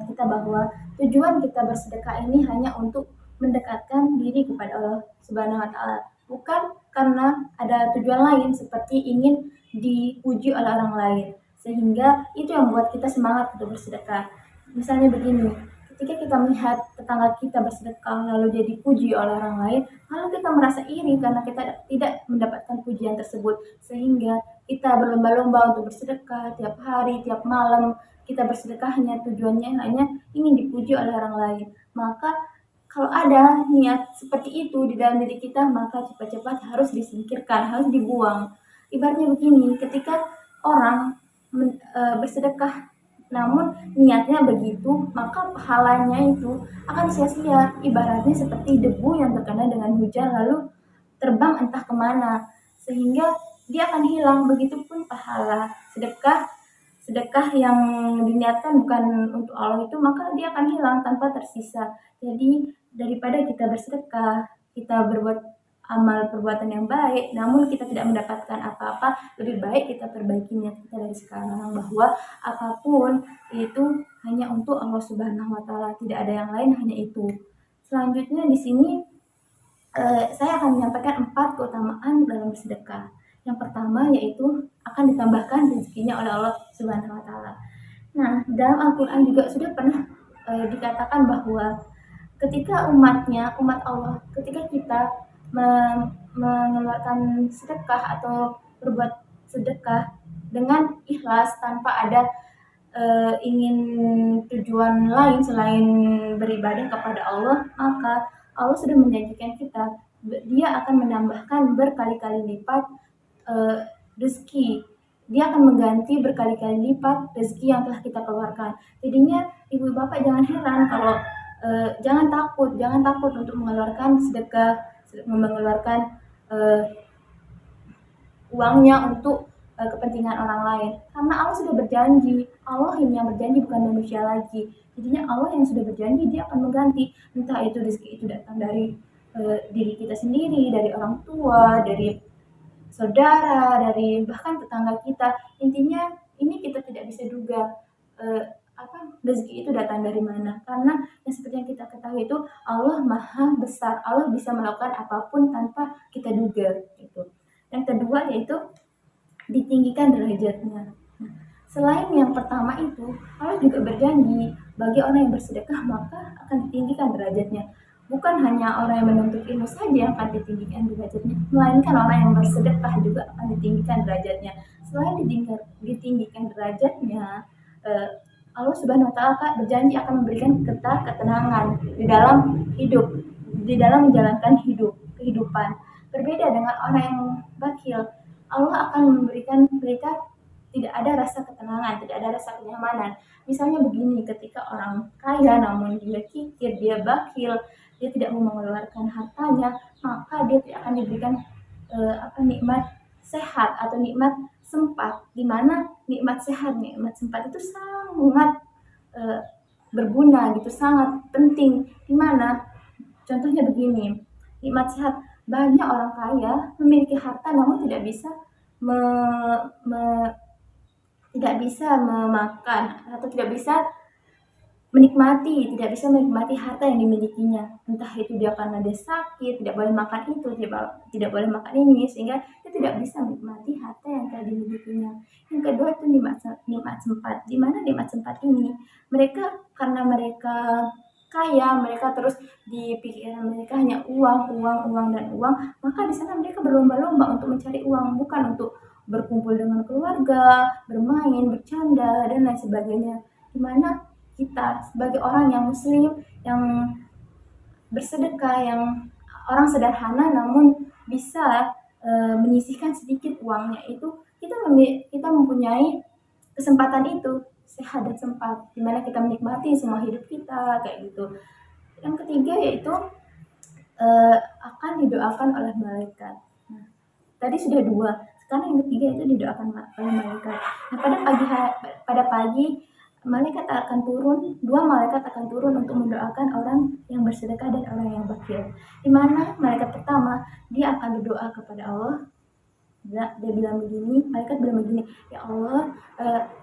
mengingat kita bahwa tujuan kita bersedekah ini hanya untuk mendekatkan diri kepada Allah Subhanahu wa taala, bukan karena ada tujuan lain seperti ingin dipuji oleh orang lain. Sehingga itu yang membuat kita semangat untuk bersedekah. Misalnya begini, ketika kita melihat tetangga kita bersedekah lalu dia dipuji oleh orang lain, lalu kita merasa iri karena kita tidak mendapatkan pujian tersebut, sehingga kita berlomba-lomba untuk bersedekah tiap hari, tiap malam. Kita bersedekah tujuannya hanya ingin dipuji oleh orang lain. Maka kalau ada niat seperti itu di dalam diri kita, maka cepat-cepat harus disingkirkan, harus dibuang. Ibaratnya begini, ketika orang bersedekah namun niatnya begitu, maka pahalanya itu akan sia-sia. Ibaratnya seperti debu yang terkena dengan hujan lalu terbang entah kemana, sehingga dia akan hilang. Begitupun pahala sedekah sedekah yang diniatkan bukan untuk Allah itu, maka dia akan hilang tanpa tersisa. Jadi daripada kita bersedekah, kita berbuat amal perbuatan yang baik, namun kita tidak mendapatkan apa-apa, lebih baik kita perbaiki niat kita dari sekarang bahwa apapun itu hanya untuk Allah Subhanahu wa taala, tidak ada yang lain, hanya itu. Selanjutnya di sini saya akan menyampaikan 4 keutamaan dalam bersedekah. Yang pertama yaitu akan ditambahkan rezekinya oleh Allah Subhanahu wa taala. Nah, dalam Al-Qur'an juga sudah pernah dikatakan bahwa ketika umat Allah, ketika kita mengeluarkan sedekah atau berbuat sedekah dengan ikhlas tanpa ada ingin tujuan lain selain beribadah kepada Allah, maka Allah sudah menjanjikan kita, dia akan menambahkan berkali-kali lipat rezeki. Dia akan mengganti berkali-kali lipat rezeki yang telah kita keluarkan. Jadinya ibu bapak jangan heran kalau jangan takut untuk mengeluarkan sedekah, mengeluarkan uangnya untuk kepentingan orang lain, karena Allah sudah berjanji. Allah yang berjanji, bukan manusia lagi. Jadinya Allah yang sudah berjanji, dia akan mengganti, entah itu rezeki itu datang dari diri kita sendiri, dari orang tua, dari saudara, dari bahkan tetangga kita. Intinya ini kita tidak bisa duga rezeki itu datang dari mana, karena yang seperti yang kita ketahui itu Allah maha besar. Allah bisa melakukan apapun tanpa kita duga gitu. Yang kedua yaitu ditinggikan derajatnya. Selain yang pertama itu, Allah juga berjanji bagi orang yang bersedekah maka akan ditinggikan derajatnya. Bukan hanya orang yang menuntut ilmu saja yang akan ditinggikan derajatnya, melainkan orang yang bersedekah juga akan ditinggikan derajatnya. Selain ditinggikan derajatnya, Allah Subhanahu wa taala berjanji akan memberikan kita ketenangan di dalam hidup, di dalam menjalankan kehidupan. Berbeda dengan orang yang bakhil, Allah akan memberikan mereka tidak ada rasa ketenangan, tidak ada rasa kenyamanan. Misalnya begini, ketika orang kaya namun dia kikir, dia bakhil, dia tidak mau mengeluarkan hartanya, maka dia tidak akan diberikan nikmat sehat atau nikmat sempat, di mana nikmat sehat, nikmat sempat itu sangat berguna gitu, sangat penting. Di mana contohnya begini, nikmat sehat, banyak orang kaya memiliki harta namun tidak bisa memakan atau tidak bisa menikmati harta yang dimilikinya. Entah itu dia karena dia sakit, tidak boleh makan itu, tidak boleh makan ini, sehingga dia tidak bisa menikmati harta yang telah dimilikinya. Yang kedua itu nikmat sempat. Di mana nikmat sempat ini karena mereka kaya, mereka terus di pikiran mereka hanya uang dan uang, maka di sana mereka berlomba-lomba untuk mencari uang, bukan untuk berkumpul dengan keluarga, bermain, bercanda, dan lain sebagainya. Dimana kita sebagai orang yang muslim, yang bersedekah, yang orang sederhana namun bisa menyisihkan sedikit uangnya, itu kita mempunyai kesempatan itu, sehat dan sempat, dimana kita menikmati semua hidup kita kayak gitu. Yang ketiga yaitu akan didoakan oleh malaikat. Nah, tadi sudah 2, sekarang yang ketiga itu didoakan oleh malaikat. Nah, pada pagi malaikat akan turun, 2 malaikat akan turun untuk mendoakan orang yang bersedekah dan orang yang bakhil. Di mana malaikat pertama dia akan berdoa kepada Allah. Dia bilang begini, malaikat bilang begini, ya Allah,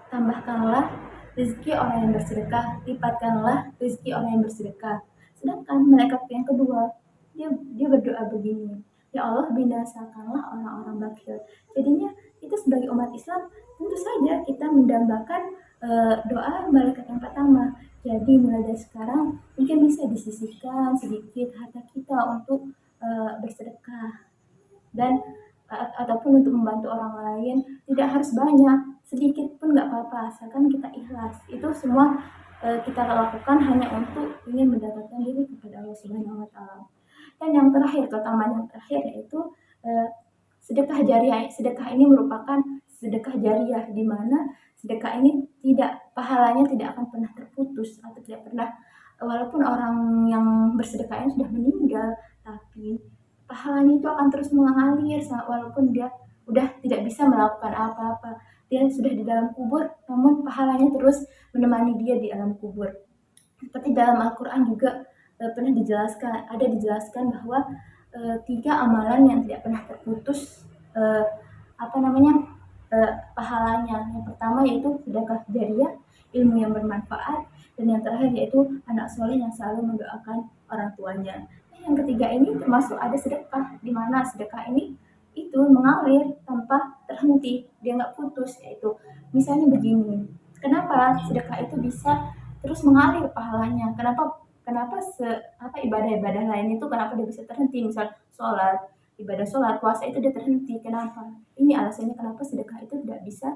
tambahkanlah rezeki orang yang bersedekah, lipatkanlah rezeki orang yang bersedekah. Sedangkan malaikat yang kedua, dia berdoa begini, ya Allah binasakanlah orang-orang bakhil. Jadinya kita sebagai umat Islam tentu saja kita mendambakan doa malaikat yang pertama. Jadi mulai dari sekarang mungkin bisa disisihkan sedikit harta kita untuk bersedekah dan ataupun untuk membantu orang lain, tidak harus banyak, sedikit pun nggak apa-apa asalkan kita ikhlas. Itu semua kita lakukan hanya untuk ingin mendekatkan diri kepada Allah Subhanahu wa taala. Dan yang terakhir, keutamaan yang terakhir yaitu eh, sedekah jariah. Sedekah ini merupakan sedekah jariah di mana sedekah ini pahalanya tidak akan pernah terputus atau tidak pernah, walaupun orang yang bersedekah ini sudah meninggal, tapi pahalanya itu akan terus mengalir walaupun dia udah tidak bisa melakukan apa-apa. Dia sudah di dalam kubur, namun pahalanya terus menemani dia di alam kubur. Seperti dalam Al-Quran juga pernah dijelaskan bahwa 3 amalan yang tidak pernah terputus eh, apa namanya pahalanya. Yang pertama yaitu sedekah jariah, ilmu yang bermanfaat, dan yang terakhir yaitu anak soleh yang selalu mendoakan orang tuanya. Nah, yang ketiga ini termasuk ada sedekah, di mana sedekah ini itu mengalir tanpa terhenti, dia nggak putus. Yaitu misalnya begini, kenapa sedekah itu bisa terus mengalir pahalanya? Kenapa ibadah-ibadah lain itu kenapa dia bisa terhenti? Misal ibadah sholat, puasa itu dia terhenti. Kenapa? Ini alasannya kenapa sedekah itu tidak bisa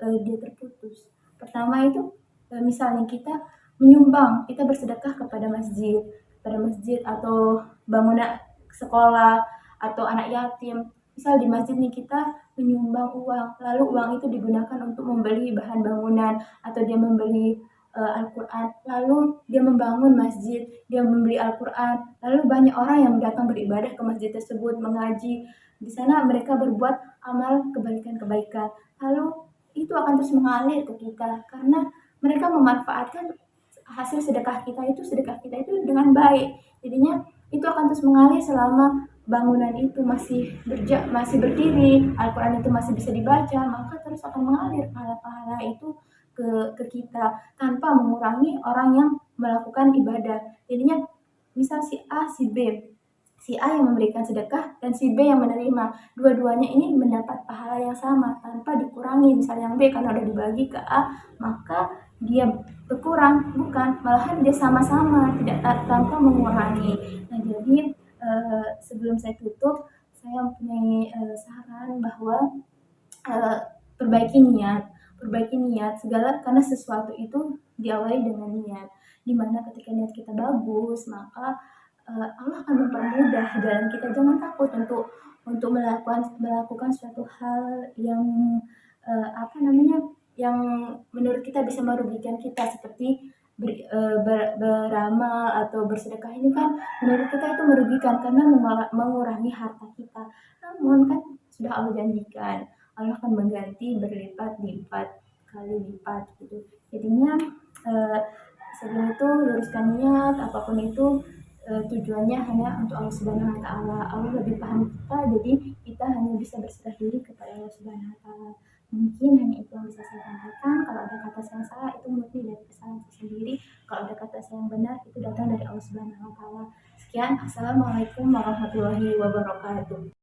dia terputus. Pertama itu misalnya kita menyumbang, kita bersedekah kepada masjid atau bangunan sekolah atau anak yatim. Misal di masjid nih kita menyumbang uang, lalu uang itu digunakan untuk membeli bahan bangunan atau dia membeli Al-Quran, lalu dia membangun masjid, dia membeli Al-Quran, lalu banyak orang yang datang beribadah ke masjid tersebut, mengaji. Di sana mereka berbuat amal kebaikan-kebaikan, lalu itu akan terus mengalir ke kita karena mereka memanfaatkan hasil sedekah kita itu dengan baik. Jadinya itu akan terus mengalir selama bangunan itu masih berdiri, Al-Quran itu masih bisa dibaca, maka terus akan mengalir pahala-pahala itu ke kita tanpa mengurangi orang yang melakukan ibadah. Jadinya misal si A, si A yang memberikan sedekah dan si B yang menerima, dua-duanya ini mendapat pahala yang sama tanpa dikurangi. Misal yang B karena udah dibagi ke A, maka dia berkurang, bukan, malahan dia sama-sama tidak tanpa mengurangi. Nah, jadi sebelum saya tutup, saya mempunyai saran bahwa eh, perbaiki niat segala, karena sesuatu itu diawali dengan niat, dimana ketika niat kita bagus maka Allah akan mempermudah jalan kita. Jangan takut untuk melakukan suatu hal yang yang menurut kita bisa merugikan kita, seperti beramal atau bersedekah. Ini kan menurut kita itu merugikan karena mengurangi harta kita, namun kan sudah Allah janjikan Allah akan mengganti berlipat-lipat kali lipat gitu. Jadinya eh, sebelum itu luruskan niat, apapun itu tujuannya hanya untuk Allah Subhanahu wa taala. Allah lebih paham kita, jadi kita hanya bisa berserah diri kepada Allah Subhanahu wa taala. Mungkin hanya itu yang bisa saya sampaikan. Kalau ada kata saya yang salah itu murni dari kesalahan saya sendiri. Kalau ada kata saya yang benar itu datang dari Allah Subhanahu wa taala. Sekian, assalamualaikum warahmatullahi wabarakatuh.